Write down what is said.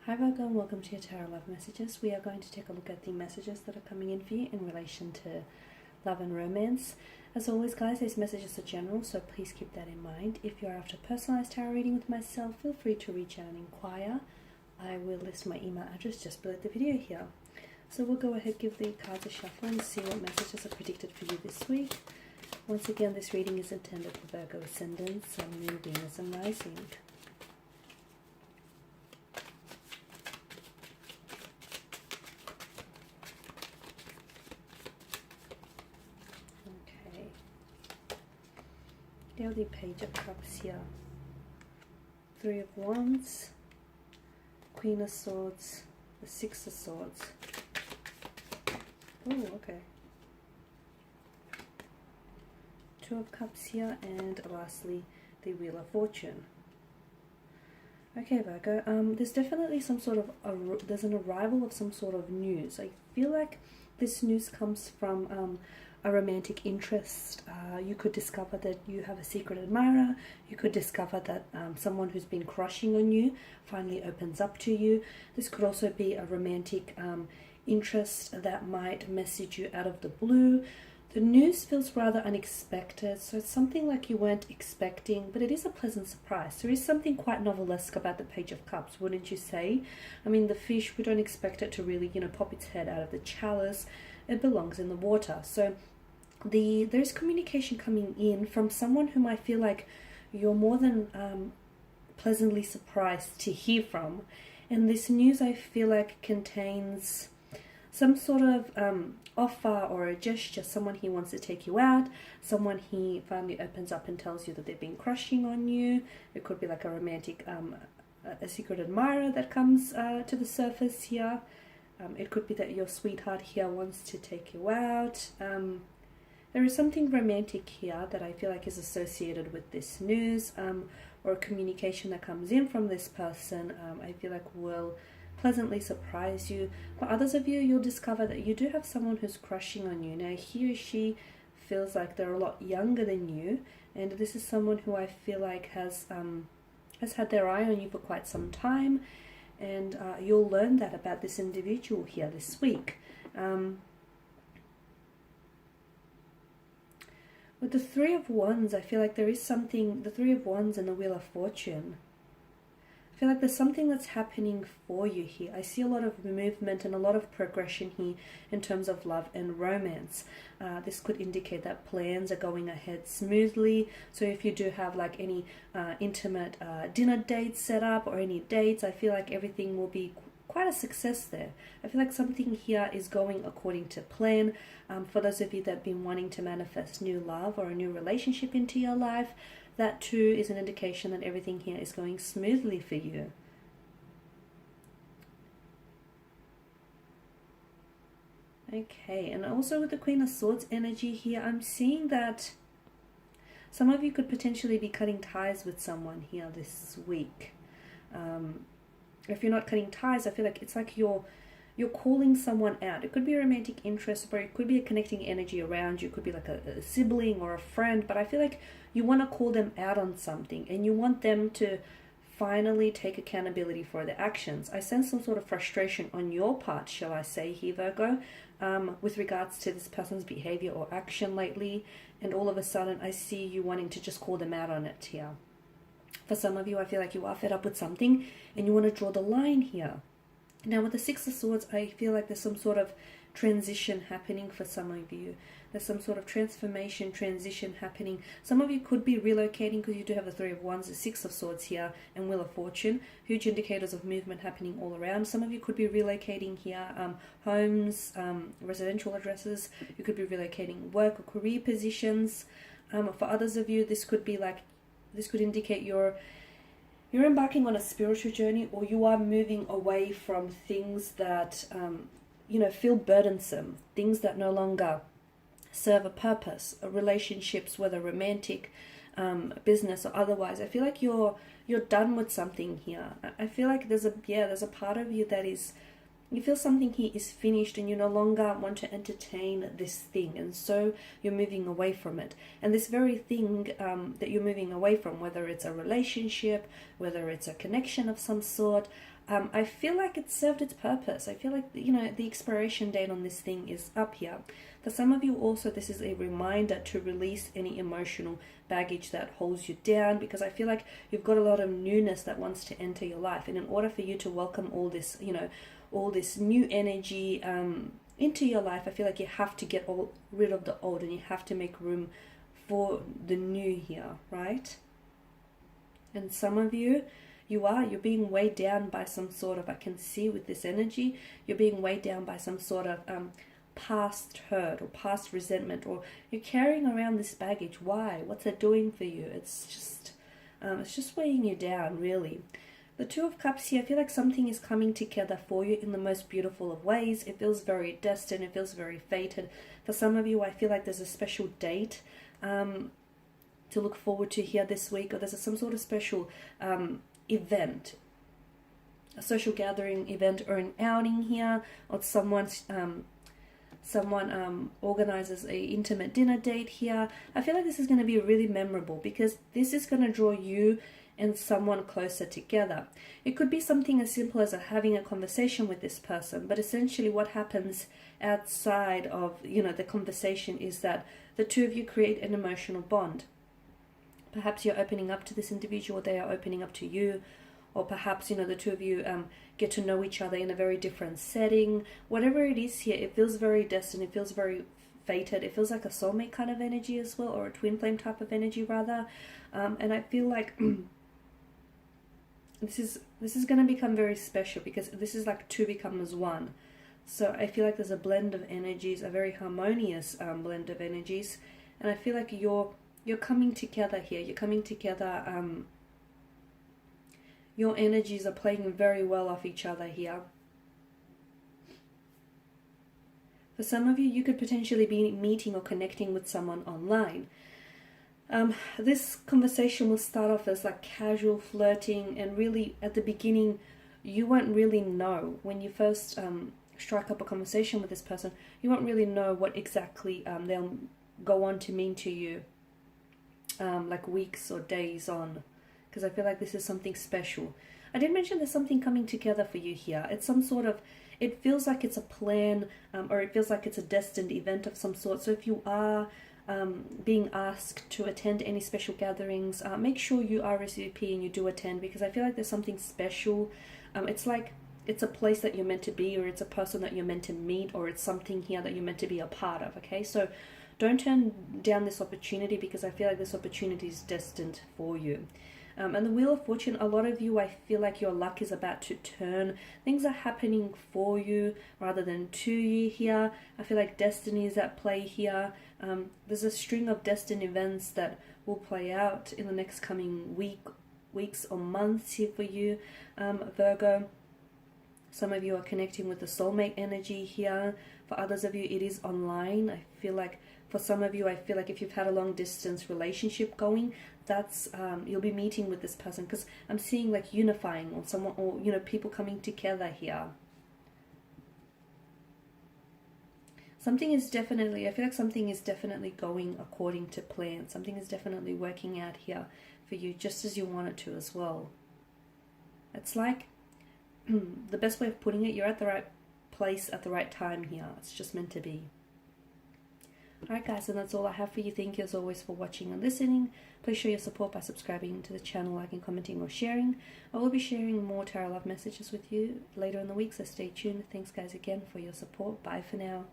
Hi Virgo, and welcome to your Tarot Love Messages. We are going to take a look at the messages that are coming in for you in relation to love and romance. As always guys, these messages are general, so please keep that in mind. If you're after a personalized tarot reading with myself, feel free to reach out and inquire. I will list my email address just below the video here. So we'll go ahead, give the cards a shuffle and see what messages are predicted for you this week. Once again, this reading is intended for Virgo Ascendant, Sun, Moon, Venus and Rising. The Page of Cups here, Three of Wands, Queen of Swords, the Six of Swords. Oh, okay. Two of Cups here, and lastly the Wheel of Fortune. Okay Virgo, there's definitely some sort of there's an arrival of some sort of news. I feel like this news comes from a romantic interest. You could discover that you have a secret admirer. You could discover that someone who's been crushing on you finally opens up to you. This could also be a romantic interest that might message you out of the blue. The news feels rather unexpected, so it's something like you weren't expecting, but it is a pleasant surprise. There is something quite novelesque about the Page of Cups, wouldn't you say? I mean, the fish, we don't expect it to really, pop its head out of the chalice. It belongs in the water. So there's communication coming in from someone whom I feel like you're more than pleasantly surprised to hear from. And this news, I feel like, contains some sort of offer or a gesture. Someone he wants to take you out, someone he finally opens up and tells you that they've been crushing on you. It could be like a romantic a secret admirer that comes to the surface here. It could be that your sweetheart here wants to take you out. There is something romantic here that I feel like is associated with this news, or communication that comes in from this person. I feel like will pleasantly surprise you. For others of you, you'll discover that you do have someone who's crushing on you. Now he or she feels like they're a lot younger than you, and this is someone who I feel like has had their eye on you for quite some time, and you'll learn that about this individual here this week. With the Three of Wands, I feel like there is something, the Three of Wands and the Wheel of Fortune. I feel like there's something that's happening for you here. I see a lot of movement and a lot of progression here in terms of love and romance. This could indicate that plans are going ahead smoothly. So if you do have like any intimate dinner dates set up or any dates, I feel like everything will be quite a success there. I feel like something here is going according to plan. For those of you that have been wanting to manifest new love or a new relationship into your life, that too is an indication that everything here is going smoothly for you. Okay, and also with the Queen of Swords energy here, I'm seeing that some of you could potentially be cutting ties with someone here this week. If you're not cutting ties, I feel like it's like you're calling someone out. It could be a romantic interest, but it could be a connecting energy around you. It could be like a sibling or a friend, but I feel like you want to call them out on something and you want them to finally take accountability for their actions. I sense some sort of frustration on your part, shall I say here, Virgo, with regards to this person's behavior or action lately, and all of a sudden I see you wanting to just call them out on it here. For some of you, I feel like you are fed up with something and you want to draw the line here. Now with the Six of Swords, I feel like there's some sort of transition happening for some of you. There's some sort of transformation, transition happening. Some of you could be relocating because you do have the Three of Wands, the Six of Swords here, and Wheel of Fortune. Huge indicators of movement happening all around. Some of you could be relocating here, homes, residential addresses. You could be relocating work or career positions. For others of you, this could be like, this could indicate you're embarking on a spiritual journey, or you are moving away from things that, feel burdensome, things that no longer serve a purpose, relationships, whether romantic, business or otherwise. I feel like you're done with something here. I feel like there's a part of you that is, you feel something here is finished and you no longer want to entertain this thing, and so you're moving away from it. And this very thing that you're moving away from, whether it's a relationship, whether it's a connection of some sort, I feel like it served its purpose. I feel like, you know, the expiration date on this thing is up here. For some of you also, this is a reminder to release any emotional baggage that holds you down, because I feel like you've got a lot of newness that wants to enter your life. And in order for you to welcome all this, you know, all this new energy into your life, I feel like you have to get rid of the old, and you have to make room for the new here, right? And some of you, you're being weighed down by some sort of, I can see with this energy, you're being weighed down by some sort of past hurt or past resentment, or you're carrying around this baggage. Why? What's it doing for you? It's just weighing you down, really. The Two of Cups here, I feel like something is coming together for you in the most beautiful of ways. It feels very destined. It feels very fated. For some of you, I feel like there's a special date to look forward to here this week, or there's some sort of special event, a social gathering event, or an outing here, or someone organizes a intimate dinner date here. I feel like this is going to be really memorable, because this is going to draw you and someone closer together. It could be something as simple as having a conversation with this person, but essentially what happens outside of, you know, the conversation is that the two of you create an emotional bond. Perhaps you're opening up to this individual, they are opening up to you, or perhaps, you know, the two of you get to know each other in a very different setting. Whatever it is here, it feels very destined, it feels very fated, it feels like a soulmate kind of energy as well, or a twin flame type of energy rather. And I feel like this is going to become very special, because this is like two become as one. So I feel like there's a blend of energies, a very harmonious blend of energies, and I feel like you're coming together here. You're coming together. Your energies are playing very well off each other here. For some of you, you could potentially be meeting or connecting with someone online. This conversation will start off as like casual flirting, and really at the beginning, you won't really know. When you first strike up a conversation with this person, you won't really know what exactly they'll go on to mean to you. Like weeks or days on, because I feel like this is something special. I did mention there's something coming together for you here. It's some sort of, it feels like it's a plan, or it feels like it's a destined event of some sort. So if you are being asked to attend any special gatherings, make sure you RSVP and you do attend, because I feel like there's something special. It's like it's a place that you're meant to be, or it's a person that you're meant to meet, or it's something here that you're meant to be a part of, okay? So don't turn down this opportunity, because I feel like this opportunity is destined for you. And the Wheel of Fortune, a lot of you, I feel like your luck is about to turn. Things are happening for you rather than to you here. I feel like destiny is at play here. There's a string of destined events that will play out in the next coming weeks or months here for you, Virgo. Some of you are connecting with the soulmate energy here. For others of you, it is online. I feel like for some of you, I feel like if you've had a long distance relationship going, that's you'll be meeting with this person, because I'm seeing like unifying, or someone, or you know, people coming together here. Something is definitely, I feel like something is definitely going according to plan. Something is definitely working out here for you, just as you want it to as well. It's like the best way of putting it, you're at the right place at the right time here. It's just meant to be. Alright guys, and that's all I have for you. Thank you as always for watching and listening. Please show your support by subscribing to the channel, liking, commenting or sharing. I will be sharing more tarot love messages with you later in the week, so stay tuned. Thanks guys again for your support. Bye for now.